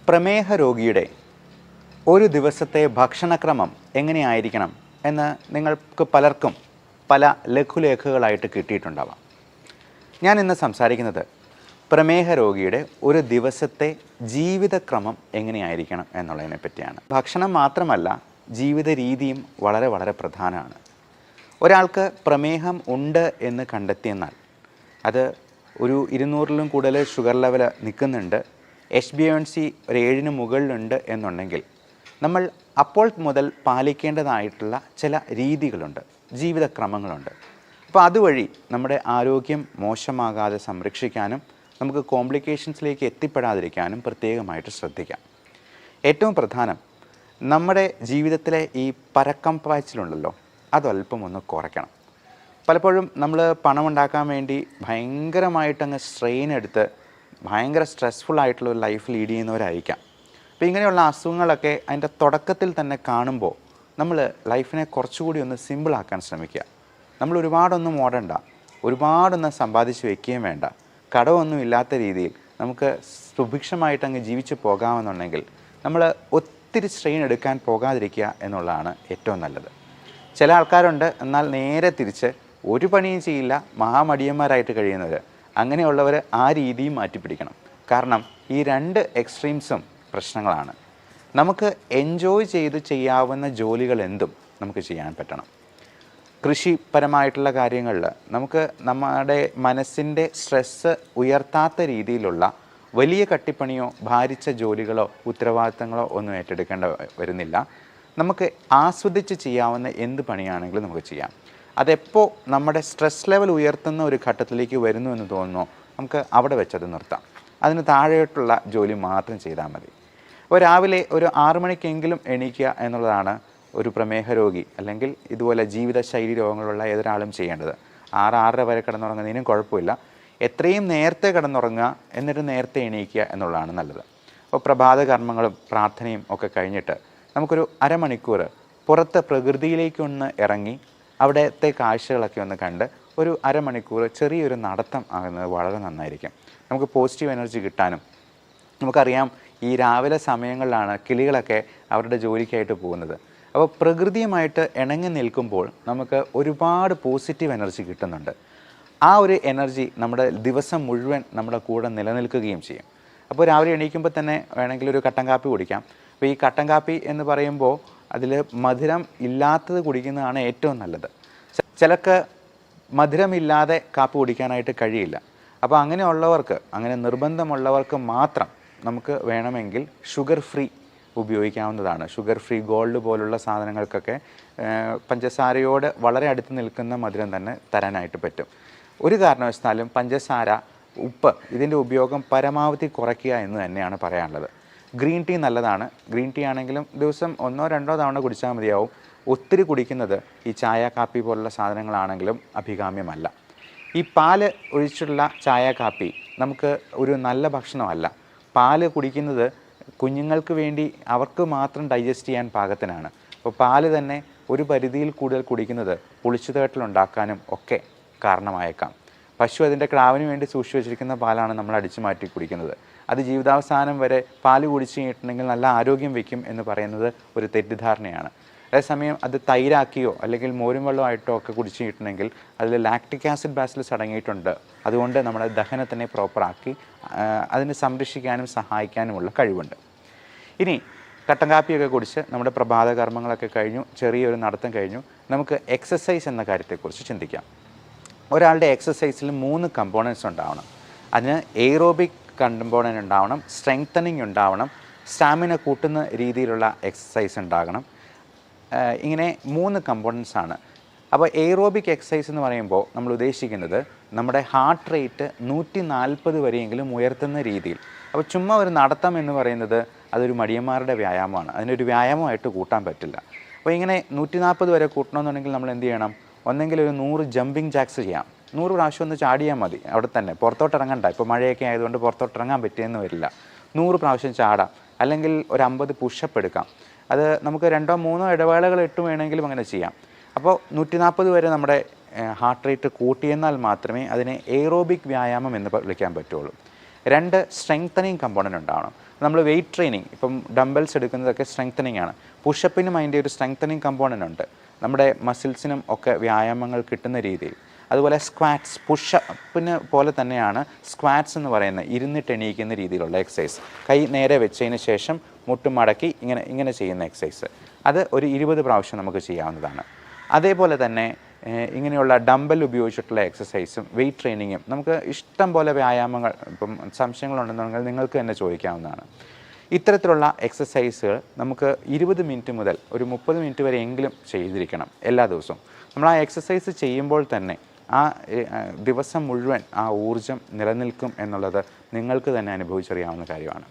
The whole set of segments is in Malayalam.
പ്രമേഹ രോഗിയുടെ ഒരു ദിവസത്തെ ഭക്ഷണക്രമം എങ്ങനെയായിരിക്കണം എന്ന് നിങ്ങൾക്ക് പലർക്കും പല ലഘുലേഖകളായിട്ട് കിട്ടിയിട്ടുണ്ടാവാം. ഞാൻ ഇന്ന് സംസാരിക്കുന്നത് പ്രമേഹ രോഗിയുടെ ഒരു ദിവസത്തെ ജീവിതക്രമം എങ്ങനെയായിരിക്കണം എന്നുള്ളതിനെ പറ്റിയാണ്. ഭക്ഷണം മാത്രമല്ല, ജീവിത രീതിയും വളരെ വളരെ പ്രധാനമാണ്. ഒരാൾക്ക് പ്രമേഹം ഉണ്ട് എന്ന് കണ്ടെത്തിയെന്നാൽ അത് ഒരു 200-ലും കൂടുതൽ ഷുഗർ ലെവൽ നിൽക്കുന്നുണ്ട്, HbA1c ഒരു 7-ന് മുകളിലുണ്ട് എന്നുണ്ടെങ്കിൽ നമ്മൾ അപ്പോൾ മുതൽ പാലിക്കേണ്ടതായിട്ടുള്ള ചില രീതികളുണ്ട്, ജീവിതക്രമങ്ങളുണ്ട്. അപ്പോൾ അതുവഴി നമ്മുടെ ആരോഗ്യം മോശമാകാതെ സംരക്ഷിക്കാനും നമുക്ക് കോംപ്ലിക്കേഷൻസിലേക്ക് എത്തിപ്പെടാതിരിക്കാനും പ്രത്യേകമായിട്ട് ശ്രദ്ധിക്കാം. ഏറ്റവും പ്രധാനം, നമ്മുടെ ജീവിതത്തിലെ ഈ പരക്കം പാച്ചിലുണ്ടല്ലോ, അതല്പം ഒന്ന് കുറയ്ക്കണം. പലപ്പോഴും നമ്മൾ പണമുണ്ടാക്കാൻ വേണ്ടി ഭയങ്കരമായിട്ടങ്ങ് സ്ട്രെയിൻ എടുത്ത് ഭയങ്കര സ്ട്രെസ്ഫുൾ ആയിട്ടുള്ള ഒരു ലൈഫ് ലീഡ് ചെയ്യുന്നവരായിരിക്കാം. അപ്പോൾ ഇങ്ങനെയുള്ള അസുഖങ്ങളൊക്കെ അതിൻ്റെ തുടക്കത്തിൽ തന്നെ കാണുമ്പോൾ നമ്മൾ ലൈഫിനെ കുറച്ചുകൂടി ഒന്ന് സിമ്പിളാക്കാൻ ശ്രമിക്കുക. നമ്മൾ ഒരുപാടൊന്നും ഓടണ്ട, ഒരുപാടൊന്നും സമ്പാദിച്ച് വയ്ക്കുകയും വേണ്ട, കടമൊന്നും ഇല്ലാത്ത രീതിയിൽ നമുക്ക് സുഭിക്ഷമായിട്ട് അങ്ങ് ജീവിച്ച് പോകാമെന്നുണ്ടെങ്കിൽ നമ്മൾ ഒത്തിരി സ്ട്രെയിൻ എടുക്കാൻ പോകാതിരിക്കുക എന്നുള്ളതാണ് ഏറ്റവും നല്ലത്. ചില ആൾക്കാരുണ്ട്, എന്നാൽ നേരെ തിരിച്ച് ഒരു പണിയും ചെയ്യില്ല, മഹാമടിയന്മാരായിട്ട് കഴിയുന്നവർ. അങ്ങനെയുള്ളവർ ആ രീതിയും മാറ്റിപ്പിടിക്കണം. കാരണം ഈ രണ്ട് എക്സ്ട്രീംസും പ്രശ്നങ്ങളാണ്. നമുക്ക് എൻജോയ് ചെയ്ത് ചെയ്യാവുന്ന ജോലികൾ എന്തും നമുക്ക് ചെയ്യാൻ പറ്റണം. കൃഷിപരമായിട്ടുള്ള കാര്യങ്ങളിൽ നമുക്ക് നമ്മുടെ മനസ്സിൻ്റെ സ്ട്രെസ്സ് ഉയർത്താത്ത രീതിയിലുള്ള വലിയ കട്ടിപ്പണിയോ ഭാരിച്ച ജോലികളോ ഉത്തരവാദിത്തങ്ങളോ ഒന്നും ഏറ്റെടുക്കേണ്ട വരുന്നില്ല. നമുക്ക് ആസ്വദിച്ച് ചെയ്യാവുന്ന എന്ത് പണിയാണെങ്കിലും നമുക്ക് ചെയ്യാം. അതെപ്പോൾ നമ്മുടെ സ്ട്രെസ് ലെവൽ ഉയർത്തുന്ന ഒരു ഘട്ടത്തിലേക്ക് വരുന്നു എന്ന് തോന്നുന്നു, നമുക്ക് അവിടെ വെച്ചത് നിർത്താം. അതിന് താഴെയായിട്ടുള്ള ജോലി മാത്രം ചെയ്താൽ മതി. അപ്പോൾ രാവിലെ ഒരു 6 മണിക്കെങ്കിലും എണീക്കുക എന്നുള്ളതാണ് ഒരു പ്രമേഹ രോഗി അല്ലെങ്കിൽ ഇതുപോലെ ജീവിതശൈലി രോഗങ്ങളുള്ള ഏതൊരാളും ചെയ്യേണ്ടത്. 6-6:30 വരെ കിടന്നുറങ്ങുന്നതിനും കുഴപ്പമില്ല. എത്രയും നേരത്തെ കിടന്നുറങ്ങുക, എന്നിട്ട് നേരത്തെ എണീക്കുക എന്നുള്ളതാണ് നല്ലത്. അപ്പോൾ പ്രഭാത കർമ്മങ്ങളും പ്രാർത്ഥനയും ഒക്കെ കഴിഞ്ഞിട്ട് നമുക്കൊരു അരമണിക്കൂർ പുറത്ത് പ്രകൃതിയിലേക്കൊന്ന് ഇറങ്ങി അവിടുത്തെ കാഴ്ചകളൊക്കെ ഒന്ന് കണ്ട് ഒരു അരമണിക്കൂർ ചെറിയൊരു നടത്തം ആകുന്നത് വളരെ നന്നായിരിക്കും. നമുക്ക് പോസിറ്റീവ് എനർജി കിട്ടാനും, നമുക്കറിയാം ഈ രാവിലെ സമയങ്ങളിലാണ് കിളികളൊക്കെ അവരുടെ ജോലിക്കായിട്ട് പോകുന്നത്. അപ്പോൾ പ്രകൃതിയുമായിട്ട് ഇണങ്ങി നിൽക്കുമ്പോൾ നമുക്ക് ഒരുപാട് പോസിറ്റീവ് എനർജി കിട്ടുന്നുണ്ട്. ആ ഒരു എനർജി നമ്മുടെ ദിവസം മുഴുവൻ നമ്മുടെ കൂടെ നിലനിൽക്കുകയും ചെയ്യും. അപ്പോൾ രാവിലെ എണീക്കുമ്പോൾ തന്നെ വേണമെങ്കിൽ ഒരു കട്ടൻ കാപ്പി കുടിക്കാം. അപ്പോൾ ഈ കട്ടൻ കാപ്പി എന്ന് പറയുമ്പോൾ അതിൽ മധുരം ഇല്ലാത്തത് കുടിക്കുന്നതാണ് ഏറ്റവും നല്ലത്. ചിലർക്ക് മധുരമില്ലാതെ കാപ്പി കുടിക്കാനായിട്ട് കഴിയില്ല. അപ്പോൾ അങ്ങനെയുള്ളവർക്ക്, അങ്ങനെ നിർബന്ധമുള്ളവർക്ക് മാത്രം നമുക്ക് വേണമെങ്കിൽ ഷുഗർ ഫ്രീ ഉപയോഗിക്കാവുന്നതാണ്. ഷുഗർ ഫ്രീ ഗോൾഡ് പോലുള്ള സാധനങ്ങൾക്കൊക്കെ പഞ്ചസാരയോട് വളരെ അടുത്ത് നിൽക്കുന്ന മധുരം തന്നെ തരാനായിട്ട് പറ്റും. ഒരു കാരണവശാലും പഞ്ചസാര, ഉപ്പ് ഇതിൻ്റെ ഉപയോഗം പരമാവധി കുറയ്ക്കുക എന്ന് തന്നെയാണ് പറയാനുള്ളത്. ഗ്രീൻ ടീ നല്ലതാണ്. ഗ്രീൻ ടീ ആണെങ്കിലും ദിവസം 1-2 തവണ കുടിച്ചാൽ മതിയാവും. ഒത്തിരി കുടിക്കുന്നത് ഈ ചായ കാപ്പി പോലുള്ള സാധനങ്ങളാണെങ്കിലും അഭികാമ്യമല്ല. ഈ പാല് ഒഴിച്ചുള്ള ചായ കാപ്പി നമുക്ക് ഒരു നല്ല ഭക്ഷണമല്ല. പാല് കുടിക്കുന്നത് കുഞ്ഞുങ്ങൾക്ക് വേണ്ടി അവർക്ക് മാത്രം ഡൈജസ്റ്റ് ചെയ്യാൻ പാകത്തിനാണ്. അപ്പോൾ പാല് തന്നെ ഒരു പരിധിയിൽ കൂടുതൽ കുടിക്കുന്നത് പുളിച്ചുതേട്ടലുണ്ടാക്കാനും ഒക്കെ കാരണമായേക്കാം. പശു അതിൻ്റെ ക്രാവിന് വേണ്ടി സൂക്ഷിച്ചു വെച്ചിരിക്കുന്ന പാലാണ് നമ്മൾ അടിച്ചു മാറ്റി കുടിക്കുന്നത്. അത് ജീവിതാവസാനം വരെ പാല് കുടിച്ചു കഴിഞ്ഞിട്ടുണ്ടെങ്കിൽ നല്ല ആരോഗ്യം വയ്ക്കും എന്ന് പറയുന്നത് ഒരു തെറ്റിദ്ധാരണയാണ്. അതേസമയം അത് തൈരാക്കിയോ അല്ലെങ്കിൽ മോരും വെള്ളമായിട്ടോ ഒക്കെ കുടിച്ചു കഴിഞ്ഞിട്ടുണ്ടെങ്കിൽ അതിൽ ലാക്റ്റിക് ആസിഡ് ബാസിലസ് അടങ്ങിയിട്ടുണ്ട്. അതുകൊണ്ട് നമ്മുടെ ദഹനത്തിനെ പ്രോപ്പറാക്കി അതിനെ സംരക്ഷിക്കാനും സഹായിക്കാനുമുള്ള കഴിവുണ്ട്. ഇനി കട്ടൻ കാപ്പിയൊക്കെ കുടിച്ച് നമ്മുടെ പ്രഭാത കർമ്മങ്ങളൊക്കെ കഴിഞ്ഞു, ചെറിയൊരു നടത്തം കഴിഞ്ഞു, നമുക്ക് എക്സസൈസ് എന്ന കാര്യത്തെക്കുറിച്ച് ചിന്തിക്കാം. ഒരാളുടെ എക്സസൈസിൽ 3 കമ്പോണൻസ് ഉണ്ടാവണം. അതിന് എയ്റോബിക് കമ്പോണൻറ്റ് ഉണ്ടാവണം, സ്ട്രെങ്തനിങ് ഉണ്ടാവണം, സ്റ്റാമിന കൂട്ടുന്ന രീതിയിലുള്ള എക്സസൈസ് ഉണ്ടാകണം. ഇങ്ങനെ 3 കമ്പോണൻസ് ആണ്. അപ്പോൾ എയ്റോബിക് എക്സസൈസ് എന്ന് പറയുമ്പോൾ നമ്മൾ ഉദ്ദേശിക്കുന്നത് നമ്മുടെ ഹാർട്ട് റേറ്റ് 140 വരെയെങ്കിലും ഉയർത്തുന്ന രീതിയിൽ. അപ്പോൾ ചുമ്മാ ഒരു നടത്തം എന്ന് പറയുന്നത് അതൊരു മടിയന്മാരുടെ വ്യായാമമാണ്. അതിനൊരു വ്യായാമമായിട്ട് കൂട്ടാൻ പറ്റില്ല. അപ്പോൾ ഇങ്ങനെ 140 വരെ കൂട്ടണമെന്നുണ്ടെങ്കിൽ നമ്മൾ എന്ത് ചെയ്യണം? ഒന്നെങ്കിൽ ഒരു 100 ജമ്പിങ് ജാക്സ് ചെയ്യാം. 100 പ്രാവശ്യം ഒന്ന് ചാടിയാൽ മതി, അവിടെ തന്നെ, പുറത്തോട്ട് ഇറങ്ങണ്ട. ഇപ്പോൾ മഴയൊക്കെ ആയതുകൊണ്ട് പുറത്തോട്ട് ഇറങ്ങാൻ പറ്റിയെന്ന് വരില്ല. 100 പ്രാവശ്യം ചാടാം. അല്ലെങ്കിൽ ഒരു 50 പുഷപ്പ് എടുക്കാം. അത് നമുക്ക് 2-3 ഇടവേളകൾ ഇട്ട് വേണമെങ്കിലും അങ്ങനെ ചെയ്യാം. അപ്പോൾ 140 വരെ നമ്മുടെ ഹാർട്ട് റേറ്റ് കൂട്ടിയെന്നാൽ മാത്രമേ അതിനെ എയ്റോബിക് വ്യായാമം എന്ന് വിളിക്കാൻ പറ്റുള്ളൂ. 2 സ്ട്രെങ്തനിങ് കമ്പോണൻ്റ് ഉണ്ടാവണം. നമ്മൾ വെയിറ്റ് ട്രെയിനിങ് ഇപ്പം ഡംബൽസ് എടുക്കുന്നതൊക്കെ സ്ട്രെങ്തനിങ് ആണ്. പുഷപ്പിനും അതിൻ്റെ ഒരു സ്ട്രെങ്തനിങ് കമ്പോണൻ്റ് ഉണ്ട്, നമ്മുടെ മസിൽസിനും ഒക്കെ വ്യായാമങ്ങൾ കിട്ടുന്ന രീതിയിൽ. അതുപോലെ സ്ക്വാറ്റ്സ്, പുഷപ്പിന് പോലെ തന്നെയാണ് സ്ക്വാറ്റ്സ് എന്ന് പറയുന്നത്, ഇരുന്നിട്ട് എണീക്കുന്ന രീതിയിലുള്ള എക്സസൈസ്. കൈ നേരെ വെച്ചതിന് ശേഷം മുട്ടും മടക്കി ഇങ്ങനെ ചെയ്യുന്ന എക്സസൈസ്, അത് ഒരു 20 പ്രാവശ്യം നമുക്ക് ചെയ്യാവുന്നതാണ്. അതേപോലെ തന്നെ ഇങ്ങനെയുള്ള ഡംബൽ ഉപയോഗിച്ചിട്ടുള്ള എക്സസൈസും വെയിറ്റ് ട്രെയിനിങ്ങും നമുക്ക് ഇഷ്ടം പോലെ വ്യായാമങ്ങൾ, ഇപ്പം സംശയങ്ങളുണ്ടെന്നുണ്ടെങ്കിൽ നിങ്ങൾക്ക് തന്നെ ചോദിക്കാവുന്നതാണ്. ഇത്തരത്തിലുള്ള എക്സസൈസുകൾ നമുക്ക് 20 മിനിറ്റ് മുതൽ ഒരു 30 മിനിറ്റ് വരെ എങ്കിലും ചെയ്തിരിക്കണം എല്ലാ ദിവസവും. നമ്മൾ ആ എക്സസൈസ് ചെയ്യുമ്പോൾ തന്നെ ആ ദിവസം മുഴുവൻ ആ ഊർജം നിലനിൽക്കും എന്നുള്ളത് നിങ്ങൾക്ക് തന്നെ അനുഭവിച്ചറിയാവുന്ന കാര്യമാണ്.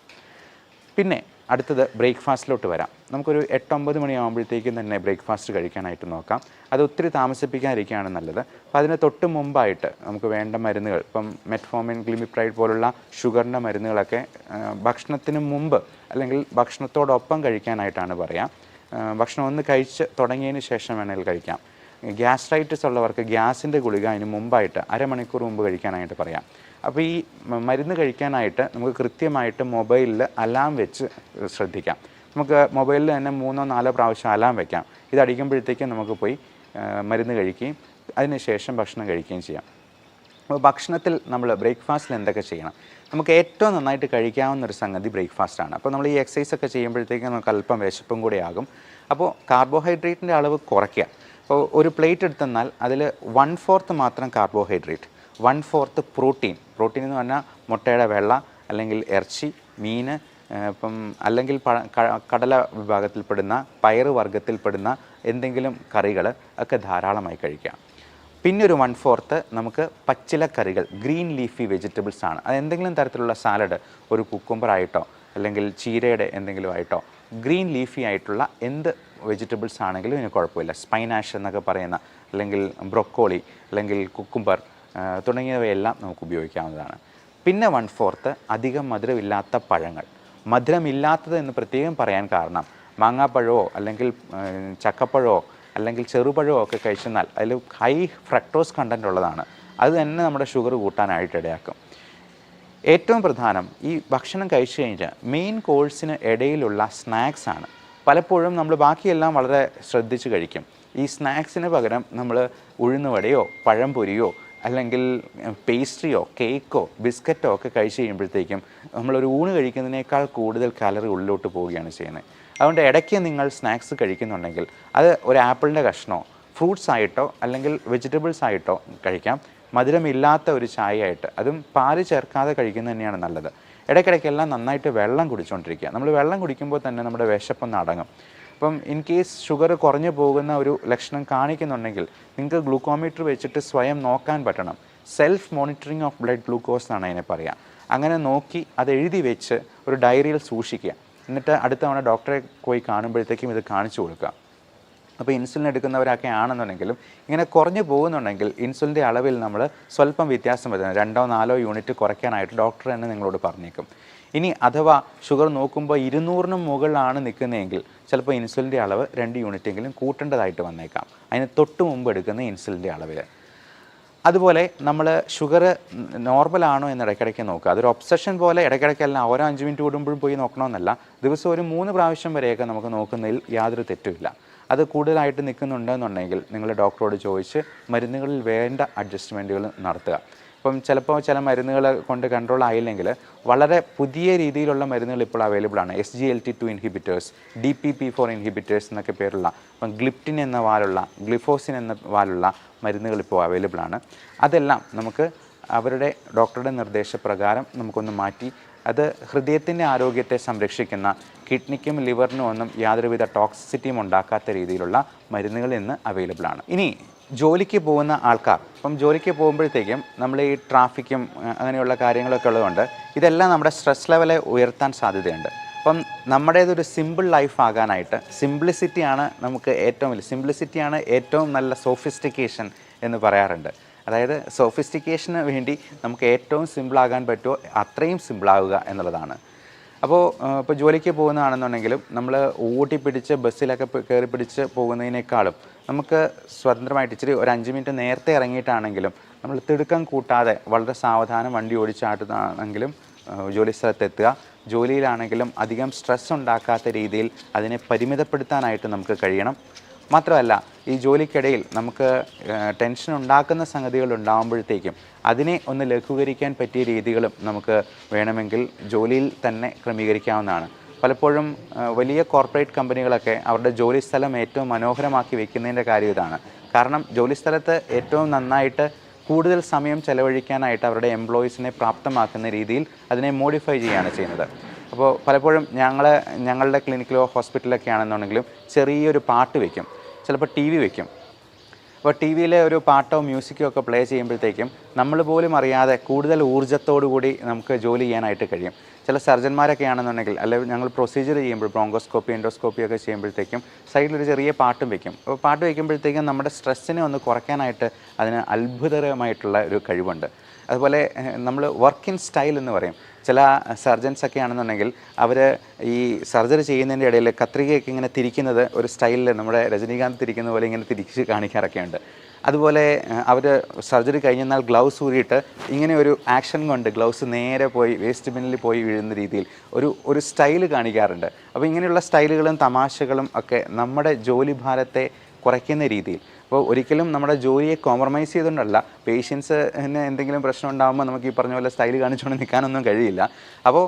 പിന്നെ അടുത്തത് ബ്രേക്ക്ഫാസ്റ്റിലോട്ട് വരാം. നമുക്കൊരു 8-9 മണിയാകുമ്പോഴത്തേക്കും തന്നെ ബ്രേക്ക്ഫാസ്റ്റ് കഴിക്കാനായിട്ട് നോക്കാം. അത് ഒത്തിരി താമസിപ്പിക്കാതിരിക്കുകയാണ് നല്ലത്. അപ്പോൾ അതിന് തൊട്ട് മുമ്പായിട്ട് നമുക്ക് വേണ്ട മരുന്നുകൾ, ഇപ്പം മെറ്റ്ഫോമിൻ, ഗ്ലിമിപ്രൈഡ് പോലുള്ള ഷുഗറിൻ്റെ മരുന്നുകളൊക്കെ ഭക്ഷണത്തിന് മുമ്പ് അല്ലെങ്കിൽ ഭക്ഷണത്തോടൊപ്പം കഴിക്കാനായിട്ടാണ് പറയാം. ഭക്ഷണം ഒന്ന് കഴിച്ച് തുടങ്ങിയതിന് ശേഷം വേണമെങ്കിൽ കഴിക്കാം. ഗ്യാസ്ട്രൈറ്റിസ് ഉള്ളവർക്ക് ഗ്യാസിൻ്റെ ഗുളിക അതിന് മുമ്പായിട്ട് അരമണിക്കൂർ മുമ്പ് കഴിക്കാനായിട്ട് പറയാം. അപ്പോൾ ഈ മരുന്ന് കഴിക്കാനായിട്ട് നമുക്ക് കൃത്യമായിട്ട് മൊബൈലിൽ അലാം വെച്ച് ശ്രദ്ധിക്കാം. നമുക്ക് മൊബൈലിൽ തന്നെ 3-4 പ്രാവശ്യം അലാം വയ്ക്കാം. ഇതടിക്കുമ്പോഴത്തേക്കും നമുക്ക് പോയി മരുന്ന് കഴിക്കുകയും അതിനുശേഷം ഭക്ഷണം കഴിക്കുകയും ചെയ്യാം. അപ്പോൾ ഭക്ഷണത്തിൽ നമ്മൾ ബ്രേക്ക്ഫാസ്റ്റിൽ എന്തൊക്കെ ചെയ്യണം? നമുക്ക് ഏറ്റവും നന്നായിട്ട് കഴിക്കാവുന്ന ഒരു സംഗതി ബ്രേക്ക്ഫാസ്റ്റാണ്. അപ്പോൾ നമ്മൾ ഈ എക്സസൈസ് ഒക്കെ ചെയ്യുമ്പോഴത്തേക്കും നമുക്ക് അല്പം വിശപ്പും കൂടെ ആകും. അപ്പോൾ കാർബോഹൈഡ്രേറ്റിൻ്റെ അളവ് കുറയ്ക്കുക. അപ്പോൾ ഒരു പ്ലേറ്റ് എടുത്തെന്നാൽ അതിൽ 1/4 മാത്രം കാർബോഹൈഡ്രേറ്റ്, 1/4 പ്രോട്ടീൻ എന്ന് പറഞ്ഞാൽ മുട്ടയുടെ വെള്ള അല്ലെങ്കിൽ ഇറച്ചി, മീൻ, ഇപ്പം അല്ലെങ്കിൽ കടല വിഭാഗത്തിൽപ്പെടുന്ന പയറ് വർഗ്ഗത്തിൽപ്പെടുന്ന എന്തെങ്കിലും കറികൾ ഒക്കെ ധാരാളമായി കഴിക്കാം. പിന്നെ ഒരു 1/4 നമുക്ക് പച്ചിലക്കറികൾ, ഗ്രീൻ ലീഫി വെജിറ്റബിൾസ് ആണ്. അത് എന്തെങ്കിലും തരത്തിലുള്ള സാലഡ്, ഒരു കുക്കുംബറായിട്ടോ അല്ലെങ്കിൽ ചീരയുടെ എന്തെങ്കിലും ആയിട്ടോ, ഗ്രീൻ ലീഫി ആയിട്ടുള്ള എന്ത് വെജിറ്റബിൾസ് ആണെങ്കിലും ഇതിന് കുഴപ്പമില്ല. സ്പൈനാഷ് എന്നൊക്കെ പറയുന്ന, അല്ലെങ്കിൽ ബ്രൊക്കോളി, അല്ലെങ്കിൽ കുക്കുംബർ തുടങ്ങിയവയെല്ലാം നമുക്ക് ഉപയോഗിക്കാവുന്നതാണ്. പിന്നെ 1/4 അധികം മധുരമില്ലാത്ത പഴങ്ങൾ. മധുരമില്ലാത്തത് എന്ന് പ്രത്യേകം പറയാൻ കാരണം മാങ്ങാപ്പഴമോ അല്ലെങ്കിൽ ചക്കപ്പഴമോ അല്ലെങ്കിൽ ചെറുപഴമോ ഒക്കെ കഴിച്ചെന്നാൽ അതിൽ ഹൈ ഫ്രക്ടോസ് കണ്ടൻറ്റ് ഉള്ളതാണ്. അത് തന്നെ നമ്മുടെ ഷുഗർ കൂട്ടാനായിട്ട് ഇടയാക്കും. ഏറ്റവും പ്രധാനം ഈ ഭക്ഷണം കഴിച്ചു കഴിഞ്ഞാൽ മെയിൻ കോഴ്സിന് ഇടയിലുള്ള സ്നാക്സ് ആണ്. പലപ്പോഴും നമ്മൾ ബാക്കിയെല്ലാം വളരെ ശ്രദ്ധിച്ച് കഴിക്കും. ഈ സ്നാക്സിന് പകരം നമ്മൾ ഉഴുന്നുവടയോ പഴംപൊരിയോ അല്ലെങ്കിൽ പേസ്ട്രിയോ കേക്കോ ബിസ്ക്കറ്റോ ഒക്കെ കഴിച്ച് കഴിയുമ്പോഴത്തേക്കും നമ്മളൊരു ഊണ് കഴിക്കുന്നതിനേക്കാൾ കൂടുതൽ കാലറി ഉള്ളിലോട്ട് പോവുകയാണ് ചെയ്യുന്നത്. അതുകൊണ്ട് ഇടയ്ക്ക് നിങ്ങൾ സ്നാക്സ് കഴിക്കുന്നുണ്ടെങ്കിൽ അത് ഒരു ആപ്പിളിൻ്റെ കഷ്ണമോ ഫ്രൂട്ട്സ് ആയിട്ടോ അല്ലെങ്കിൽ വെജിറ്റബിൾസ് ആയിട്ടോ കഴിക്കാം. മധുരമില്ലാത്ത ഒരു ചായയായിട്ട്, അതും പാല് ചേർക്കാതെ കഴിക്കുന്നത് തന്നെയാണ് നല്ലത്. ഇടയ്ക്കിടയ്ക്കെല്ലാം നന്നായിട്ട് വെള്ളം കുടിച്ചുകൊണ്ടിരിക്കുക. നമ്മൾ വെള്ളം കുടിക്കുമ്പോൾ തന്നെ നമ്മുടെ വിശപ്പൊന്ന് അടങ്ങും. അപ്പം ഇൻ കേസ് ഷുഗർ കുറഞ്ഞു പോകുന്ന ഒരു ലക്ഷണം കാണിക്കുന്നുണ്ടെങ്കിൽ നിങ്ങൾക്ക് ഗ്ലൂക്കോമീറ്റർ വെച്ചിട്ട് സ്വയം നോക്കാൻ പറ്റണം. Self monitoring of blood glucose എന്നാണ് അതിനെ പറയുക. അങ്ങനെ നോക്കി അത് എഴുതി വെച്ച് ഒരു ഡയറിയിൽ സൂക്ഷിക്കുക. എന്നിട്ട് അടുത്ത തവണ ഡോക്ടറെ പോയി കാണുമ്പോഴത്തേക്കും ഇത് കാണിച്ചു കൊടുക്കുക. അപ്പോൾ ഇൻസുലിൻ എടുക്കുന്നവരൊക്കെ ആണെന്നുണ്ടെങ്കിലും ഇങ്ങനെ കുറഞ്ഞു പോകുന്നുണ്ടെങ്കിൽ ഇൻസുലിൻ്റെ അളവിൽ നമ്മൾ സ്വല്പം വ്യത്യാസം വരുന്നത് 2-4 യൂണിറ്റ് കുറയ്ക്കാനായിട്ട് ഡോക്ടർ തന്നെ നിങ്ങളോട് പറഞ്ഞേക്കും. ഇനി അഥവാ ഷുഗർ നോക്കുമ്പോൾ 200-ന് മുകളിലാണ് നിൽക്കുന്നതെങ്കിൽ ചിലപ്പോൾ ഇൻസുലിൻ്റെ അളവ് 2 യൂണിറ്റെങ്കിലും കൂട്ടേണ്ടതായിട്ട് വന്നേക്കാം, അതിന് തൊട്ട് മുമ്പ് എടുക്കുന്ന ഇൻസുലിൻ്റെ അളവിൽ. അതുപോലെ നമ്മൾ ഷുഗർ നോർമലാണോ എന്ന് ഇടയ്ക്കിടയ്ക്ക് നോക്കുക. അതൊരു ഒബ്സഷൻ പോലെ ഇടയ്ക്കിടയ്ക്കല്ല ഓരോ 5 മിനിറ്റ് കൂടുമ്പോഴും പോയി നോക്കണമെന്നല്ല. ദിവസം ഒരു 3 പ്രാവശ്യം വരെയൊക്കെ നമുക്ക് നോക്കുന്നതിൽ യാതൊരു തെറ്റുമില്ല. അത് കൂടുതലായിട്ട് നിൽക്കുന്നുണ്ടെന്നുണ്ടെങ്കിൽ നിങ്ങൾ ഡോക്ടറോട് ചോദിച്ച് മരുന്നുകളിൽ വേണ്ട അഡ്ജസ്റ്റ്മെൻറ്റുകൾ നടത്തുക. ഇപ്പം ചിലപ്പോൾ ചില മരുന്നുകൾ കൊണ്ട് കൺട്രോൾ ആയില്ലെങ്കിൽ വളരെ പുതിയ രീതിയിലുള്ള മരുന്നുകൾ ഇപ്പോൾ അവൈലബിൾ ആണ്. SGLT2 ഇൻഹിബിറ്റേഴ്സ്, DPP4 ഇൻഹിബിറ്റേഴ്സ് എന്നൊക്കെ പേരുള്ള, ഇപ്പം ഗ്ലിപ്റ്റിൻ എന്ന വാലുള്ള, ഗ്ലിഫോസിൻ എന്ന വാലുള്ള മരുന്നുകൾ ഇപ്പോൾ അവൈലബിൾ ആണ്. അതെല്ലാം നമുക്ക് അവരുടെ ഡോക്ടറുടെ നിർദ്ദേശപ്രകാരം നമുക്കൊന്ന് മാറ്റി അത് ഹൃദയത്തിൻ്റെ ആരോഗ്യത്തെ സംരക്ഷിക്കുന്ന, കിഡ്നിക്കും ലിവറിനും ഒന്നും യാതൊരുവിധ ടോക്സിസിറ്റിയും ഉണ്ടാക്കാത്ത രീതിയിലുള്ള മരുന്നുകൾ ഇന്ന് അവൈലബിൾ ആണ്. ഇനി ജോലിക്ക് പോകുന്ന ആൾക്കാർ, ഇപ്പം ജോലിക്ക് പോകുമ്പോഴത്തേക്കും നമ്മൾ ഈ ട്രാഫിക്കും അങ്ങനെയുള്ള കാര്യങ്ങളൊക്കെ ഉള്ളതുകൊണ്ട് ഇതെല്ലാം നമ്മുടെ സ്ട്രെസ് ലെവലെ ഉയർത്താൻ സാധ്യതയുണ്ട്. അപ്പം നമ്മുടേതൊരു സിമ്പിൾ ലൈഫ് ആകാനായിട്ട് സിംപ്ലിസിറ്റിയാണ് നമുക്ക് ഏറ്റവും വലിയ, സിംപ്ലിസിറ്റിയാണ് ഏറ്റവും നല്ല സോഫിസ്റ്റിക്കേഷൻ എന്ന് പറയാറുണ്ട്. അതായത് സോഫിസ്റ്റിക്കേഷന് വേണ്ടി നമുക്ക് ഏറ്റവും സിമ്പിളാകാൻ പറ്റുമോ അത്രയും സിമ്പിളാവുക എന്നുള്ളതാണ്. അപ്പോൾ ഇപ്പോൾ ജോലിക്ക് പോകുന്നതാണെന്നുണ്ടെങ്കിലും നമ്മൾ ഓട്ടിപ്പിടിച്ച് ബസ്സിലൊക്കെ കയറി പിടിച്ച് പോകുന്നതിനേക്കാളും നമുക്ക് സ്വതന്ത്രമായിട്ട് ഇച്ചിരി ഒരു 5 മിനിറ്റ് നേരത്തെ ഇറങ്ങിയിട്ടാണെങ്കിലും നമ്മൾ തിടുക്കം കൂട്ടാതെ വളരെ സാവധാനം വണ്ടി ഓടിച്ചാട്ടുന്നതാണെങ്കിലും ജോലി സ്ഥലത്തെത്തുക. ജോലിയിലാണെങ്കിലും അധികം സ്ട്രെസ് ഉണ്ടാക്കാത്ത രീതിയിൽ അതിനെ പരിമിതപ്പെടുത്താനായിട്ട് നമുക്ക് കഴിയണം. മാത്രമല്ല, ഈ ജോലിക്കിടയിൽ നമുക്ക് ടെൻഷൻ ഉണ്ടാക്കുന്ന സംഗതികൾ ഉണ്ടാകുമ്പോഴത്തേക്കും അതിനെ ഒന്ന് ലഘൂകരിക്കാൻ പറ്റിയ രീതികളും നമുക്ക് വേണമെങ്കിൽ ജോലിയിൽ തന്നെ ക്രമീകരിക്കാവുന്നതാണ്. പലപ്പോഴും വലിയ കോർപ്പറേറ്റ് കമ്പനികളൊക്കെ അവരുടെ ജോലി സ്ഥലം ഏറ്റവും മനോഹരമാക്കി വെക്കുന്നതിൻ്റെ കാര്യം ഇതാണ്. കാരണം ജോലിസ്ഥലത്ത് ഏറ്റവും നന്നായിട്ട് കൂടുതൽ സമയം ചെലവഴിക്കാനായിട്ട് അവരുടെ എംപ്ലോയീസിനെ പ്രാപ്തമാക്കുന്ന രീതിയിൽ അതിനെ മോഡിഫൈ ചെയ്യുകയാണ് ചെയ്യുന്നത്. അപ്പോൾ പലപ്പോഴും ഞങ്ങളുടെ ക്ലിനിക്കിലോ ഹോസ്പിറ്റലിലൊക്കെ ആണെന്നുണ്ടെങ്കിലും ചെറിയൊരു പാട്ട് വയ്ക്കും, ചിലപ്പോൾ ടി വി വയ്ക്കും. അപ്പോൾ ടി വിയിലെ ഒരു പാട്ടോ മ്യൂസിക്കോ ഒക്കെ പ്ലേ ചെയ്യുമ്പോഴത്തേക്കും നമ്മൾ പോലും അറിയാതെ കൂടുതൽ ഊർജ്ജത്തോടു കൂടി നമുക്ക് ജോലി ചെയ്യാനായിട്ട് കഴിയും. ചില സർജന്മാരൊക്കെ ആണെന്നുണ്ടെങ്കിൽ, അല്ലെങ്കിൽ ഞങ്ങൾ പ്രൊസീജിയർ ചെയ്യുമ്പോൾ ബ്രോങ്കോസ്കോപ്പി എൻഡോസ്കോപ്പി ഒക്കെ ചെയ്യുമ്പോഴത്തേക്കും സൈഡിലൊരു ചെറിയ പാട്ടും വയ്ക്കും. അപ്പോൾ പാട്ട് വയ്ക്കുമ്പോഴത്തേക്കും നമ്മുടെ സ്ട്രെസ്സിനെ ഒന്ന് കുറയ്ക്കാനായിട്ട് അതിന് അത്ഭുതകരമായിട്ടുള്ള ഒരു കഴിവുണ്ട്. അതുപോലെ നമ്മൾ വർക്ക് ഇൻ സ്റ്റൈൽ എന്ന് പറയും. ചില സർജൻസൊക്കെ ആണെന്നുണ്ടെങ്കിൽ അവർ ഈ സർജറി ചെയ്യുന്നതിൻ്റെ ഇടയിൽ കത്രികയൊക്കെ ഇങ്ങനെ തിരിക്കുന്നത് ഒരു സ്റ്റൈലിൽ നമ്മുടെ രജനീകാന്ത് തിരിക്കുന്ന പോലെ ഇങ്ങനെ തിരിച്ച് കാണിക്കാറൊക്കെ ഉണ്ട്. അതുപോലെ അവർ സർജറി കഴിഞ്ഞാൽ ഗ്ലൗസ് ഊരിയിട്ട് ഇങ്ങനെ ഒരു ആക്ഷൻ കൊണ്ട് ഗ്ലൗസ് നേരെ പോയി വേസ്റ്റ് ബിന്നിൽ പോയി വീഴുന്ന രീതിയിൽ ഒരു സ്റ്റൈൽ കാണിക്കാറുണ്ട്. അപ്പോൾ ഇങ്ങനെയുള്ള സ്റ്റൈലുകളും തമാശകളും ഒക്കെ നമ്മുടെ ജോലി ഭാരത്തെ കുറയ്ക്കുന്ന രീതിയിൽ, അപ്പോൾ ഒരിക്കലും നമ്മുടെ ജോലിയെ കോംപ്രമൈസ് ചെയ്തുകൊണ്ടല്ല, പേഷ്യൻസിന് എന്തെങ്കിലും പ്രശ്നം ഉണ്ടാകുമ്പോൾ നമുക്ക് ഈ പറഞ്ഞ പോലെ സ്റ്റൈൽ കാണിച്ചുകൊണ്ട് നിൽക്കാനൊന്നും കഴിയില്ല. അപ്പോൾ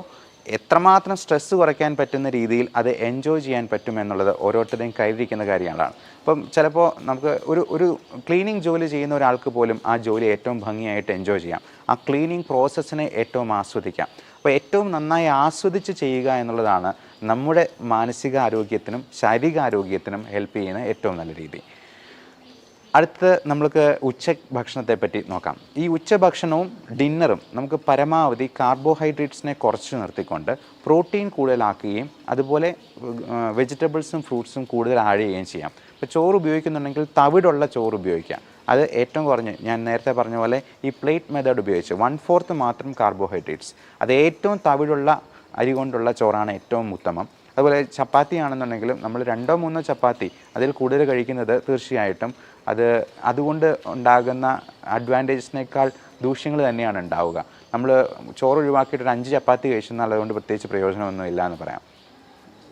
എത്രമാത്രം സ്ട്രെസ്സ് കുറയ്ക്കാൻ പറ്റുന്ന രീതിയിൽ അത് എൻജോയ് ചെയ്യാൻ പറ്റുമെന്നുള്ളത് ഓരോരുത്തരുടെയും കയ്യിലിരിക്കുന്ന കാര്യങ്ങളാണ്. അപ്പം ചിലപ്പോൾ നമുക്ക് ഒരു ക്ലീനിങ് ജോലി ചെയ്യുന്ന ഒരാൾക്ക് പോലും ആ ജോലി ഏറ്റവും ഭംഗിയായിട്ട് എൻജോയ് ചെയ്യാം, ആ ക്ലീനിങ് പ്രോസസ്സിനെ ഏറ്റവും ആസ്വദിക്കാം. അപ്പോൾ ഏറ്റവും നന്നായി ആസ്വദിച്ച് ചെയ്യുക എന്നുള്ളതാണ് നമ്മുടെ മാനസികാരോഗ്യത്തിനും ശാരീരികാരോഗ്യത്തിനും ഹെൽപ്പ് ചെയ്യുന്ന ഏറ്റവും നല്ല രീതി. അടുത്ത് നമുക്ക് ഭക്ഷണത്തെ പറ്റി നോക്കാം. ഈ ഉച്ചഭക്ഷണവും ഡിന്നറും നമുക്ക് പരമാവധി കാർബോഹൈഡ്രേറ്റ്സിനെ കുറച്ച് നിർത്തിക്കൊണ്ട് പ്രോട്ടീൻ കൂടുതലാക്കുകയും അതുപോലെ വെജിറ്റബിൾസും ഫ്രൂട്ട്സും കൂടുതൽ ആഡ് ചെയ്യുകയും ചെയ്യാം. ഇപ്പോൾ ചോറ് ഉപയോഗിക്കുന്നുണ്ടെങ്കിൽ തവിടുള്ള ചോറ് ഉപയോഗിക്കാം. അത് ഏറ്റവും കുറഞ്ഞ് ഞാൻ നേരത്തെ പറഞ്ഞ പോലെ ഈ പ്ലേറ്റ് മെത്തേഡ് ഉപയോഗിച്ച് 1/4 മാത്രം കാർബോഹൈഡ്രേറ്റ്സ്, അത് ഏറ്റവും തവിടുള്ള അരി കൊണ്ടുള്ള ചോറാണ് ഏറ്റവും ഉത്തമം. അതുപോലെ ചപ്പാത്തി ആണെന്നുണ്ടെങ്കിലും നമ്മൾ 2-3 ചപ്പാത്തി അതിൽ കൂടുതൽ കഴിക്കുന്നത് തീർച്ചയായിട്ടും അതുകൊണ്ട് ഉണ്ടാകുന്ന അഡ്വാൻറ്റേജസിനേക്കാൾ ദൂഷ്യങ്ങൾ തന്നെയാണ് ഉണ്ടാവുക. നമ്മൾ ചോറ് ഒഴിവാക്കിയിട്ട് 5 ചപ്പാത്തി കഴിച്ചെന്നാൽ അതുകൊണ്ട് പ്രത്യേകിച്ച് പ്രയോജനമൊന്നും ഇല്ല എന്ന് പറയാം.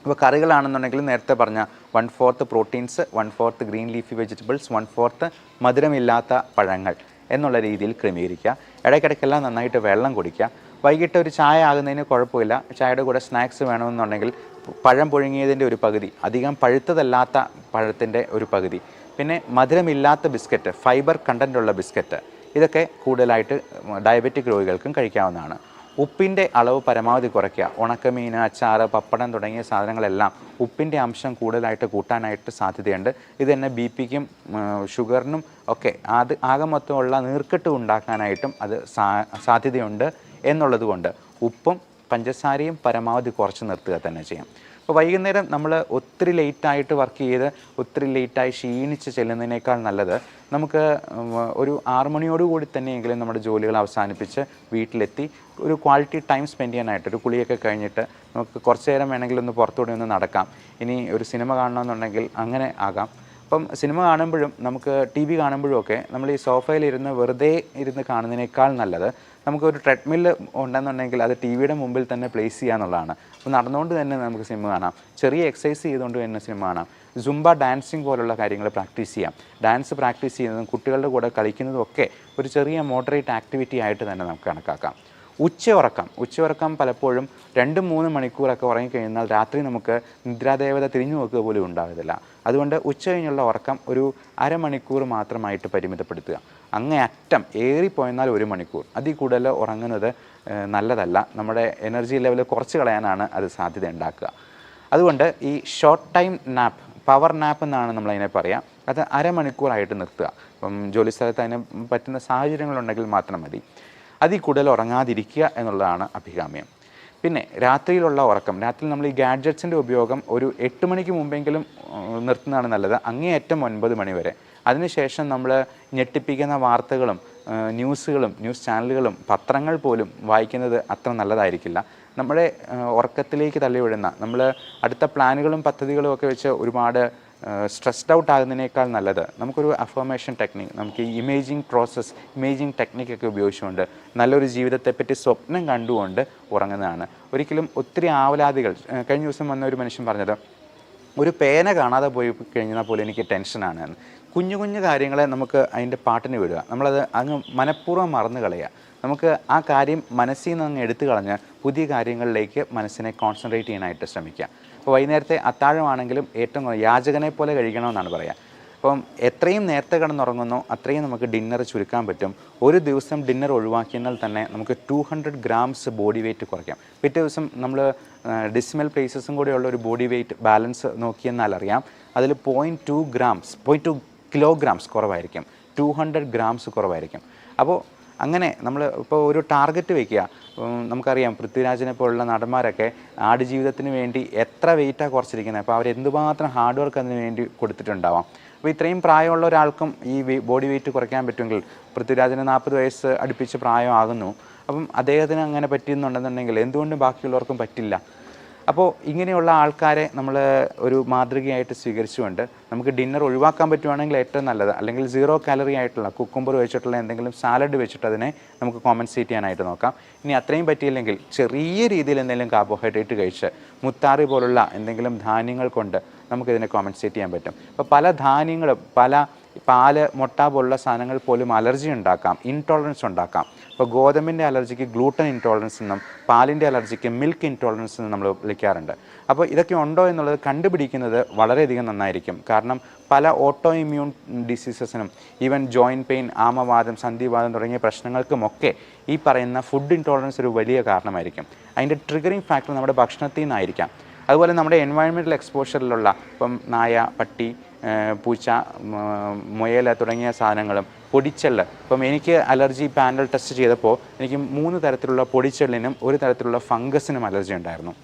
അപ്പോൾ കറികളാണെന്നുണ്ടെങ്കിൽ നേരത്തെ പറഞ്ഞ 1/4 പ്രോട്ടീൻസ്, 1/4 ഗ്രീൻ ലീഫി വെജിറ്റബിൾസ്, 1/4 മധുരമില്ലാത്ത പഴങ്ങൾ എന്നുള്ള രീതിയിൽ ക്രമീകരിക്കുക. ഇടയ്ക്കിടയ്ക്കെല്ലാം നന്നായിട്ട് വെള്ളം കുടിക്കുക. വൈകിട്ട് ഒരു ചായ ആകുന്നതിന് കുഴപ്പമില്ല. ചായയുടെ കൂടെ സ്നാക്സ് വേണമെന്നുണ്ടെങ്കിൽ പഴം പുഴുങ്ങിയതിൻ്റെ ഒരു പകുതി, അധികം പഴുത്തതല്ലാത്ത പഴത്തിൻ്റെ ഒരു പകുതി, പിന്നെ മധുരമില്ലാത്ത ബിസ്ക്കറ്റ്, ഫൈബർ കണ്ടൻറ്റുള്ള ബിസ്ക്കറ്റ്, ഇതൊക്കെ കൂടുതലായിട്ട് ഡയബറ്റിക് രോഗികൾക്കും കഴിക്കാവുന്നതാണ്. ഉപ്പിൻ്റെ അളവ് പരമാവധി കുറയ്ക്കുക. ഉണക്കമീൻ, അച്ചാറ്, പപ്പടം തുടങ്ങിയ സാധനങ്ങളെല്ലാം ഉപ്പിൻ്റെ അംശം കൂടുതലായിട്ട് കൂട്ടാനായിട്ട് സാധ്യതയുണ്ട്. ഇത് തന്നെ ബി പിക്കും ഷുഗറിനും ഒക്കെ ആകെ മൊത്തമുള്ള നീർക്കെട്ട് ഉണ്ടാക്കാനായിട്ടും അത് സാധ്യതയുണ്ട് എന്നുള്ളത് കൊണ്ട് ഉപ്പും പഞ്ചസാരയും പരമാവധി കുറച്ച് നിർത്തുക തന്നെ ചെയ്യാം. അപ്പോൾ വൈകുന്നേരം നമ്മൾ ഒത്തിരി ലേറ്റായിട്ട് വർക്ക് ചെയ്ത് ഒത്തിരി ലേറ്റായി ക്ഷീണിച്ച് ചെല്ലുന്നതിനേക്കാൾ നല്ലത് നമുക്ക് ഒരു 6 മണിയോടുകൂടി തന്നെയെങ്കിലും നമ്മുടെ ജോലികൾ അവസാനിപ്പിച്ച് വീട്ടിലെത്തി ഒരു ക്വാളിറ്റി ടൈം സ്പെൻഡ് ചെയ്യാനായിട്ട്, ഒരു കുളിയൊക്കെ കഴിഞ്ഞിട്ട് നമുക്ക് കുറച്ച് നേരം വേണമെങ്കിൽ ഒന്ന് പുറത്തുകൂടി ഒന്ന് നടക്കാം. ഇനി ഒരു സിനിമ കാണണമെന്നുണ്ടെങ്കിൽ അങ്ങനെ ആകാം. അപ്പം സിനിമ കാണുമ്പോഴും നമുക്ക് ടി വി കാണുമ്പോഴും ഒക്കെ നമ്മൾ ഈ സോഫയിലിരുന്ന് വെറുതെ ഇരുന്ന് കാണുന്നതിനേക്കാൾ നല്ലത് നമുക്കൊരു ട്രെഡ്മില്ല് ഉണ്ടെന്നുണ്ടെങ്കിൽ അത് ടി വിയുടെ മുമ്പിൽ തന്നെ പ്ലേസ് ചെയ്യുക എന്നുള്ളതാണ്. അപ്പോൾ നടന്നുകൊണ്ട് തന്നെ നമുക്ക് സിനിമ കാണാം, ചെറിയ എക്സസൈസ് ചെയ്തുകൊണ്ട് തന്നെ സിനിമ കാണാം. സുംബ ഡാൻസിങ് പോലുള്ള കാര്യങ്ങൾ പ്രാക്ടീസ് ചെയ്യാം. ഡാൻസ് പ്രാക്ടീസ് ചെയ്യുന്നതും കുട്ടികളുടെ കൂടെ കളിക്കുന്നതും ഒക്കെ ഒരു ചെറിയ മോഡറേറ്റ് ആക്ടിവിറ്റി ആയിട്ട് തന്നെ നമുക്ക് കണക്കാക്കാം. ഉച്ചയുറക്കം പലപ്പോഴും 2-3 മണിക്കൂറൊക്കെ ഉറങ്ങിക്കഴിഞ്ഞാൽ രാത്രി നമുക്ക് നിദ്രാദേവത തിരിഞ്ഞു നോക്കുക പോലും ഉണ്ടാകുന്നില്ല. അതുകൊണ്ട് ഉച്ച കഴിഞ്ഞുള്ള ഉറക്കം ഒരു അരമണിക്കൂർ മാത്രമായിട്ട് പരിമിതപ്പെടുത്തുക. അങ്ങേയറ്റം ഏറിപ്പോയെന്നാൽ 1 മണിക്കൂർ, അതിൽ കൂടുതൽ ഉറങ്ങുന്നത് നല്ലതല്ല. നമ്മുടെ എനർജി ലെവൽ കുറച്ച് കളയാനാണ് അത് സാധ്യത ഉണ്ടാക്കുക. അതുകൊണ്ട് ഈ short time nap, power nap എന്നാണ് നമ്മളതിനെ പറയുക, അത് അരമണിക്കൂറായിട്ട് നിർത്തുക. ഇപ്പം ജോലി സ്ഥലത്ത് അതിന് പറ്റുന്ന സാഹചര്യങ്ങളുണ്ടെങ്കിൽ മാത്രം മതി. അതിൽ കൂടുതൽ ഉറങ്ങാതിരിക്കുക എന്നുള്ളതാണ് അഭികാമ്യം. പിന്നെ രാത്രിയിലുള്ള ഉറക്കം, രാത്രി നമ്മൾ ഈ ഗാഡ്ജറ്റ്സിൻ്റെ ഉപയോഗം ഒരു 8 മണിക്ക് മുമ്പെങ്കിലും നിർത്തുന്നതാണ് നല്ലത്, അങ്ങേയറ്റം 9 മണി വരെ. അതിനുശേഷം നമ്മൾ ഞെട്ടിപ്പിക്കുന്ന വാർത്തകളും ന്യൂസ് ചാനലുകളും പത്രങ്ങൾ പോലും വായിക്കുന്നത് അത്ര നല്ലതായിരിക്കില്ല. നമ്മുടെ ഉറക്കത്തിലേക്ക് തള്ളിവിടുന്ന, നമ്മൾ അടുത്ത പ്ലാനുകളും പദ്ധതികളും ഒക്കെ വെച്ച് ഒരുപാട് സ്ട്രെസ്ഡ് ഔട്ട് ആകുന്നതിനേക്കാൾ നല്ലത് നമുക്കൊരു അഫർമേഷൻ ടെക്നിക്ക്, നമുക്ക് ഈ ഇമേജിങ് ടെക്നിക്കൊക്കെ ഉപയോഗിച്ചുകൊണ്ട് നല്ലൊരു ജീവിതത്തെപ്പറ്റി സ്വപ്നം കണ്ടുകൊണ്ട് ഉറങ്ങുന്നതാണ്. ഒരിക്കലും ഒത്തിരി ആവലാതികൾ, കഴിഞ്ഞ ദിവസം വന്ന ഒരു മനുഷ്യൻ പറഞ്ഞത്, ഒരു പേന കാണാതെ പോയി കഴിഞ്ഞാൽ പോലും എനിക്ക് ടെൻഷനാണ് എന്ന്. കുഞ്ഞു കുഞ്ഞു കാര്യങ്ങളെ നമുക്ക് അതിൻ്റെ പാട്ടിന് വിടുക, നമ്മളത് അങ്ങ് മനഃപൂർവ്വം മറന്നു കളയുക. നമുക്ക് ആ കാര്യം മനസ്സിൽ നിന്ന് അങ്ങ് എടുത്തു കളഞ്ഞ് പുതിയ കാര്യങ്ങളിലേക്ക് മനസ്സിനെ കോൺസെൻട്രേറ്റ് ചെയ്യാനായിട്ട് ശ്രമിക്കുക. അപ്പോൾ വൈകുന്നേരത്തെ അത്താഴമാണെങ്കിലും ഏറ്റവും യാചകനെ പോലെ കഴിക്കണമെന്നാണ് പറയുക. അപ്പം എത്രയും നേരത്തെ കിടന്നുറങ്ങുന്നോ അത്രയും നമുക്ക് ഡിന്നർ ചുരുക്കാൻ പറ്റും. ഒരു ദിവസം ഡിന്നർ ഒഴിവാക്കിയാൽ തന്നെ നമുക്ക് 200 ഗ്രാംസ് ബോഡി വെയിറ്റ് കുറയ്ക്കാം. പിറ്റേ ദിവസം നമ്മൾ ഡിസിമൽ പ്ലേസസും കൂടെയുള്ള ഒരു ബോഡി വെയിറ്റ് ബാലൻസ് നോക്കിയെന്നാൽ അറിയാം, അതിൽ 0.2 കിലോഗ്രാംസ് കുറവായിരിക്കും, 200 ഗ്രാംസ് കുറവായിരിക്കും. അപ്പോൾ അങ്ങനെ നമ്മൾ ഇപ്പോൾ ഒരു ടാർഗറ്റ് വയ്ക്കുക. നമുക്കറിയാം പൃഥ്വിരാജിനെ പോലുള്ള നടന്മാരൊക്കെ ആടുജീവിതത്തിന് വേണ്ടി എത്ര വെയിറ്റാണ് കുറച്ചിരിക്കുന്നത്. അപ്പോൾ അവരെന്തുമാത്രം ഹാർഡ് വർക്ക് അതിന് വേണ്ടി കൊടുത്തിട്ടുണ്ടാവാം. അപ്പോൾ ഇത്രയും പ്രായമുള്ള ഒരാൾക്കും ഈ ബോഡി വെയിറ്റ് കുറയ്ക്കാൻ പറ്റുമെങ്കിൽ, പൃഥ്വിരാജിന് 40 വയസ്സ് അടുപ്പിച്ച് പ്രായമാകുന്നു, അപ്പം അദ്ദേഹത്തിന് അങ്ങനെ പറ്റുന്നുണ്ടെന്നുണ്ടെങ്കിൽ എന്തുകൊണ്ട് ബാക്കിയുള്ളവർക്കും പറ്റില്ല? അപ്പോൾ ഇങ്ങനെയുള്ള ആൾക്കാരെ നമ്മൾ ഒരു മാതൃകയായിട്ട് സ്വീകരിച്ചുകൊണ്ട് നമുക്ക് ഡിന്നർ ഒഴിവാക്കാൻ പറ്റുവാണെങ്കിൽ ഏറ്റവും നല്ലത്. അല്ലെങ്കിൽ 0 കാലറി ആയിട്ടുള്ള കുക്കുംബർ വെച്ചിട്ടുള്ള എന്തെങ്കിലും സാലഡ് വെച്ചിട്ട് അതിനെ നമുക്ക് കോമ്പൻസേറ്റ് ചെയ്യാനായിട്ട് നോക്കാം. ഇനി അത്രയും പറ്റിയില്ലെങ്കിൽ ചെറിയ രീതിയിൽ എന്തെങ്കിലും കാർബോഹൈഡ്രേറ്റ് കഴിച്ച് മുത്താറി പോലുള്ള എന്തെങ്കിലും ധാന്യങ്ങൾ കൊണ്ട് നമുക്കിതിനെ കോമ്പൻസേറ്റ് ചെയ്യാൻ പറ്റും. ഇപ്പോൾ പല ധാന്യങ്ങളും, പാല്, മുട്ട പോലുള്ള സാധനങ്ങൾ പോലും അലർജി ഉണ്ടാക്കാം, ഇൻടോളറൻസ് ഉണ്ടാക്കാം. ഇപ്പോൾ ഗോതമ്പിൻ്റെ അലർജിക്ക് ഗ്ലൂട്ടൻ ഇൻടോളറൻസ് എന്നും പാലിൻ്റെ അലർജിക്ക് മിൽക്ക് ഇൻടോളറൻസ് എന്നും നമ്മൾ വിളിക്കാറുണ്ട്. അപ്പോൾ ഇതൊക്കെ ഉണ്ടോ എന്നുള്ളത് കണ്ടുപിടിക്കുന്നത് വളരെയധികം നന്നായിരിക്കും. കാരണം പല ഓട്ടോ ഇമ്മ്യൂൺ ഡിസീസസിനും, ഈവൻ ജോയിൻറ്റ് പെയിൻ, ആമവാദം, സന്ധിവാദം തുടങ്ങിയ പ്രശ്നങ്ങൾക്കുമൊക്കെ ഈ പറയുന്ന ഫുഡ് ഇൻടോളറൻസ് ഒരു വലിയ കാരണമായിരിക്കും. അതിൻ്റെ ട്രിഗറിങ് ഫാക്ടർ നമ്മുടെ ഭക്ഷണത്തിൽ നിന്നായിരിക്കാം. അതുപോലെ നമ്മുടെ എൻവയൺമെൻറ്റൽ എക്സ്പോഷറിലുള്ള ഇപ്പം നായ, പട്ടി, പൂച്ച, മുയൽ തുടങ്ങിയ സാധനങ്ങളും, പൊടിച്ചെള്ള്. ഇപ്പം എനിക്ക് അലർജി പാനൽ ടെസ്റ്റ് ചെയ്തപ്പോൾ എനിക്ക് 3 തരത്തിലുള്ള പൊടിച്ചെള്ളിനും 1 തരത്തിലുള്ള ഫംഗസിനും അലർജി ഉണ്ടായിരുന്നു.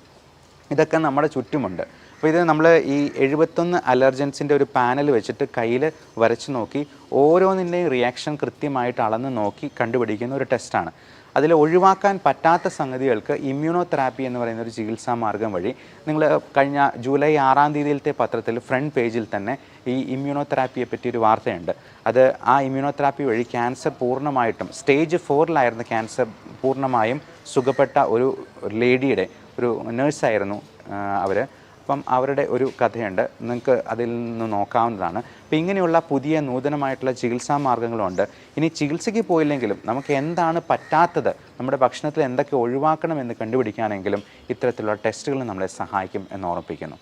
ഇതൊക്കെ നമ്മുടെ ചുറ്റുമുണ്ട്. അപ്പോൾ ഇത് നമ്മൾ ഈ 71 അലർജൻസിൻ്റെ ഒരു പാനൽ വെച്ചിട്ട് കയ്യിൽ വരച്ച് നോക്കി ഓരോന്നിൻ്റെയും റിയാക്ഷൻ കൃത്യമായിട്ട് അളന്ന് നോക്കി കണ്ടുപിടിക്കുന്ന ഒരു ടെസ്റ്റാണ്. അതിൽ ഒഴിവാക്കാൻ പറ്റാത്ത സംഗതികൾക്ക് ഇമ്മ്യൂണോതെറാപ്പി എന്ന് പറയുന്ന ഒരു ചികിത്സാ മാർഗം വഴി, നിങ്ങൾ കഴിഞ്ഞ ജൂലൈ 6-ാം തീയതിയിലത്തെ പത്രത്തിൽ ഫ്രണ്ട് പേജിൽ തന്നെ ഈ ഇമ്മ്യൂണോതെറാപ്പിയെ പറ്റിയൊരു വാർത്തയുണ്ട്. അത് ആ ഇമ്മ്യൂണോതെറാപ്പി വഴി ക്യാൻസർ പൂർണ്ണമായിട്ടും, സ്റ്റേജ് 4-ലായിരുന്ന ക്യാൻസർ പൂർണ്ണമായും സുഖപ്പെട്ട ഒരു ലേഡിയുടെ, ഒരു നേഴ്സായിരുന്നു അവർ. അപ്പം അവരുടെ ഒരു കഥയുണ്ട്, നിങ്ങൾക്ക് അതിൽ നിന്ന് നോക്കാവുന്നതാണ്. അപ്പോൾ ഇങ്ങനെയുള്ള പുതിയ നൂതനമായിട്ടുള്ള ചികിത്സാ മാർഗ്ഗങ്ങളുണ്ട്. ഇനി ചികിത്സയ്ക്ക് പോയില്ലെങ്കിലും നമുക്ക് എന്താണ് പറ്റാത്തത്, നമ്മുടെ ഭക്ഷണത്തിൽ എന്തൊക്കെ ഒഴിവാക്കണം എന്ന് കണ്ടുപിടിക്കാനെങ്കിലും ഇത്തരത്തിലുള്ള ടെസ്റ്റുകൾ നമ്മളെ സഹായിക്കും എന്ന് ഓർമ്മിപ്പിക്കുന്നു.